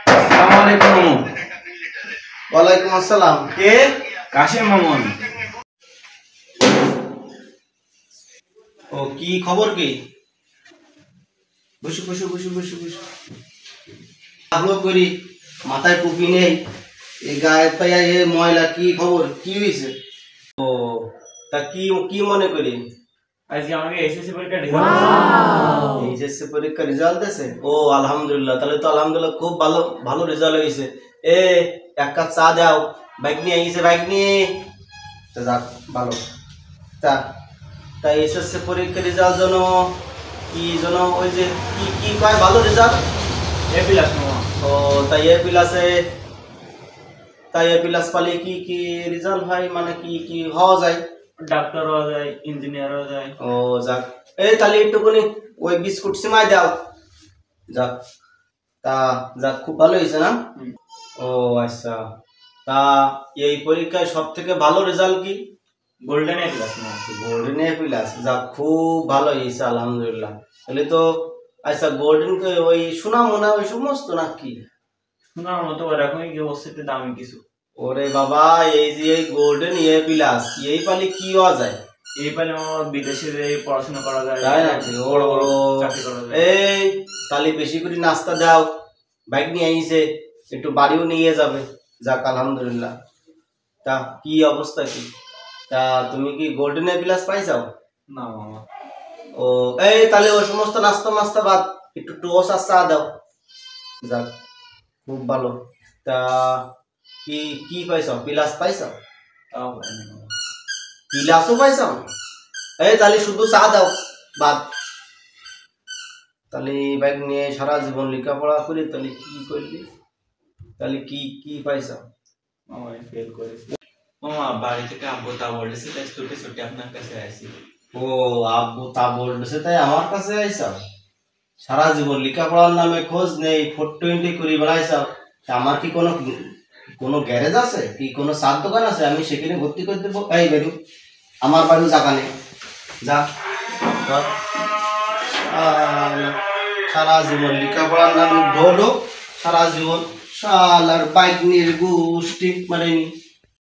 আসসালামু আলাইকুম। ওয়ালাইকুম আসসালাম। কে? কাশেম মামুন। ও কি খবর কি? বসু বসু বসু বসু বসু ভালো করি, মাথায় টুপি নেই, এই গায়ে পাইয়া এ ময়লা, কি খবর, কি হয়েছে? ও তা কি কি মনে করি? আজকে আমাকে এসএসসি পরীক্ষা রেজাল্ট এইচএসসি পরীক্ষা রেজাল্ট আছে? ও আলহামদুলিল্লাহ, তাহলে তো আলহামদুলিল্লাহ খুব ভালো ভালো রেজাল্ট হয়েছে। এ এক কাপ চা দাও, বাইক নিয়ে আইছে, বাইক নিয়ে তা যাক ভালো। তা তাই এসএসসি পরীক্ষা রেজাল্ট জন্য কি জন্য ওই যে কি কি কয় ভালো রেজাল্ট? এ প্লাস মামা। ও তাই এ প্লাসে, তাই এ প্লাস পালে কি কি রেজাল্ট হয়, মানে কি কি হওয়া যায়? ডাক্তার হওয়া যায়, ইঞ্জিনিয়ার হওয়া যায়। ও যাক, এই তাহলে একটুখানি ওই বিস্কুট সিমাই দাও। যাক, তা যাক খুব ভালো হয়েছে না? ও আচ্ছা, তা এই পরীক্ষায় সব থেকে ভালো রেজাল্ট কি? গোল্ডেন এ প্লাস মামা। গোল্ডেন এ প্লাস, যাক খুব ভালো হয়েছে আলহামদুলিল্লাহ। তাহলে তো আচ্ছা, গোল্ডেন ওই সোনা মোনা ওই সমস্ত নাকি? শোনার মতো ওরকমই কি অবস্থিতে দামি কিছু। ওরে বাবা, এই যে এই গোল্ডেন এ প্লাস এই পালি কি হওয়া যায়? এই পালে মামা বিদেশে যেয়ে পড়াশোনা করা যায়, তাই নাকি? বড় বড় চাকরি করা যায়। এই তাহলে বেশি করে নাস্তা দাও, বাইক নিয়ে আইছে, একটু বাড়িও নিয়ে যাবে। যাক আলহামদুলিল্লাহ। তা কি অবস্থা কি? তা তুমি কি গোল্ডেন এ প্লাস পাইছাও? না মামা। ও এই তাহলে ওই সমস্ত নাস্তা মাস্তা বাদ, একটু টোস আর চা দাও। যাক খুব ভালো। তা কি কি পাইছাও? প্লাস পাইছাও? তাও পাইনি মামা। প্লাসও পাইছাও? এই তাহলে শুধু চা দাও বাদ। তাহলে বাইক নিয়ে সারা জীবন লেখাপড়া করি, তাহলে কি করলি? তাহলে কি কি পাইছাও? মামা আমি ফেল করেছি মামা। বাড়ি থেকে আব্বু তা বলেছে, তাই ছুটি ছুটি আপনার কাছে আসি। ও আব্বু তা বলছে তাই আমার কাছে আইসাও? সারা জীবন লেখাপড়ার নামে খোঁজ নেই, 420 করি বেড়াইছাও। তা আমার কি কোনো কোনো গ্যারেজ আছে কি, কোনো সার দোকান আছে আমি সেখানে ভর্তি করে দেবো? এই বেরু, আমার বাড়িও জায়গা নেই, যা ধর। সারা জীবন লেখাপড়ার নামে ঢোলো, সারা জীবন শালার বাইক নিয়ে গোষ্ঠী মারেনি।